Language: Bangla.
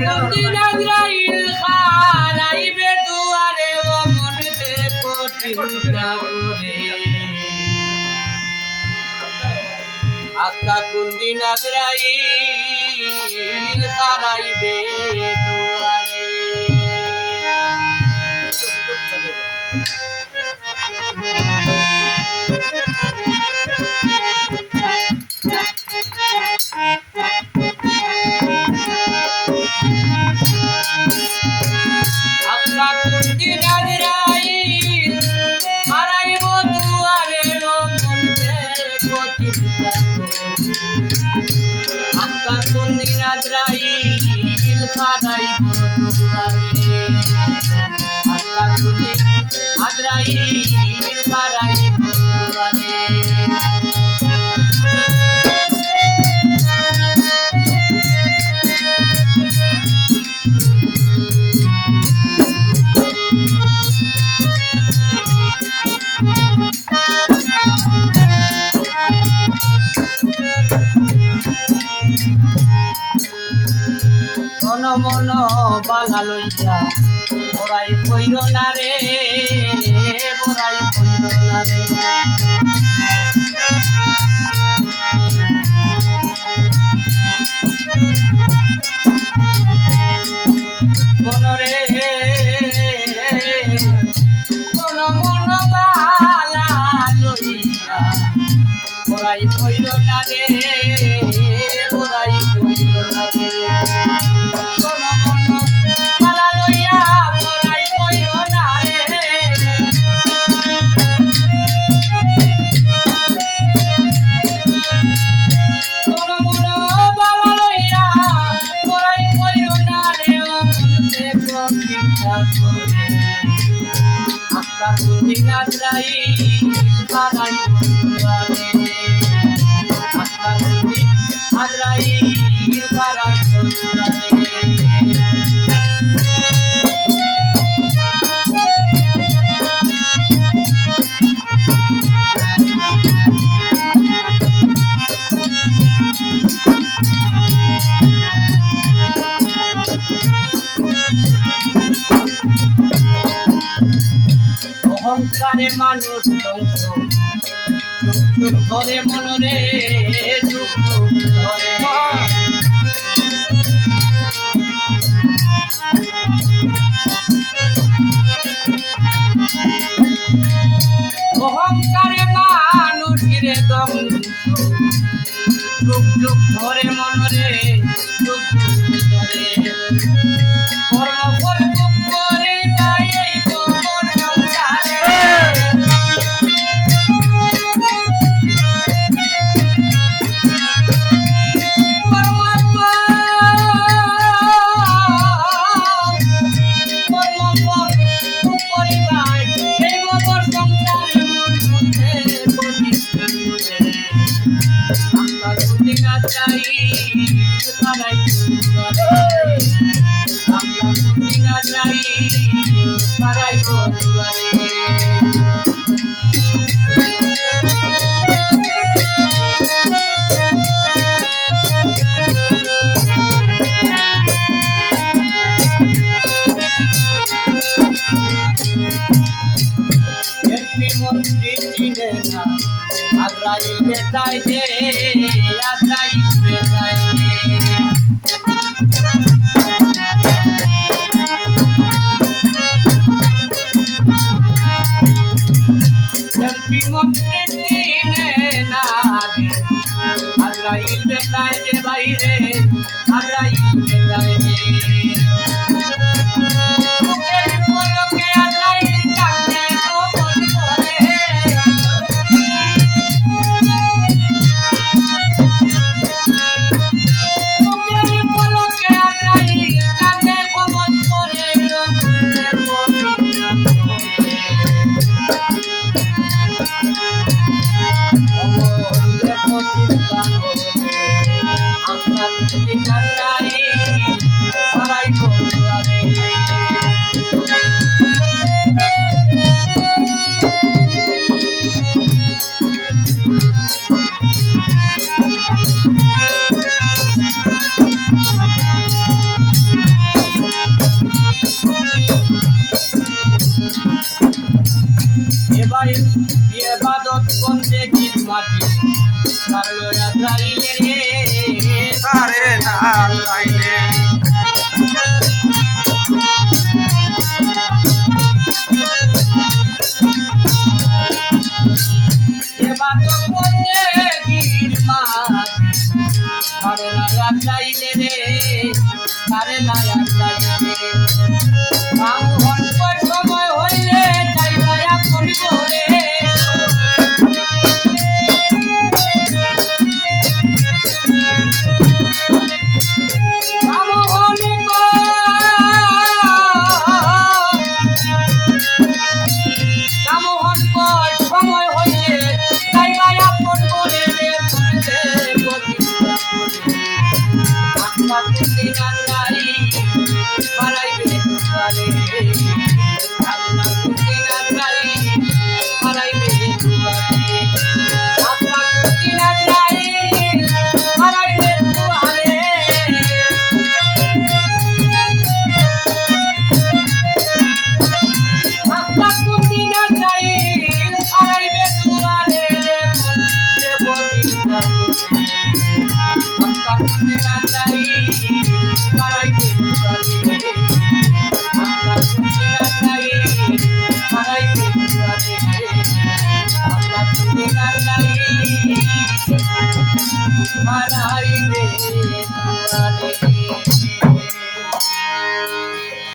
কোনদিন আজরাইল খালাইবে দুয়ারে ও মনেতে চিন্তা করে আকা কোনদিন আজরাইল খালাইবে দুয়ারে মন বালা লইয়া বড়াই কইর না রে বড়াই কইর না রে মনরে কোন মন বালা লইয়া বড়াই কইর না রে বড়াই কইর না রে অহংকারে মানুষ ধ্বংস ধরে মনরে ধরে অহংকারে মানুষ রে ধ্বংস যুগ যুগ ধরে মনরে যুগ যুগ ধরে কর্ম করে তাই Azrail betai de, Azrail betai de. Jampi motre dine nade, Azrail betai de baire, Azrail betai de. পারলো না চাইলে রে তারে না চাইলে এবার তো বললে বীর মা পারলো না চাইলে রে তারে না চাইলে ব্রাহ্মণ সময় হইলে তাই দয়া করিব রে সময় হইলে তাই দয়া করব রে আত্মা দিন নাই বাড়াইবে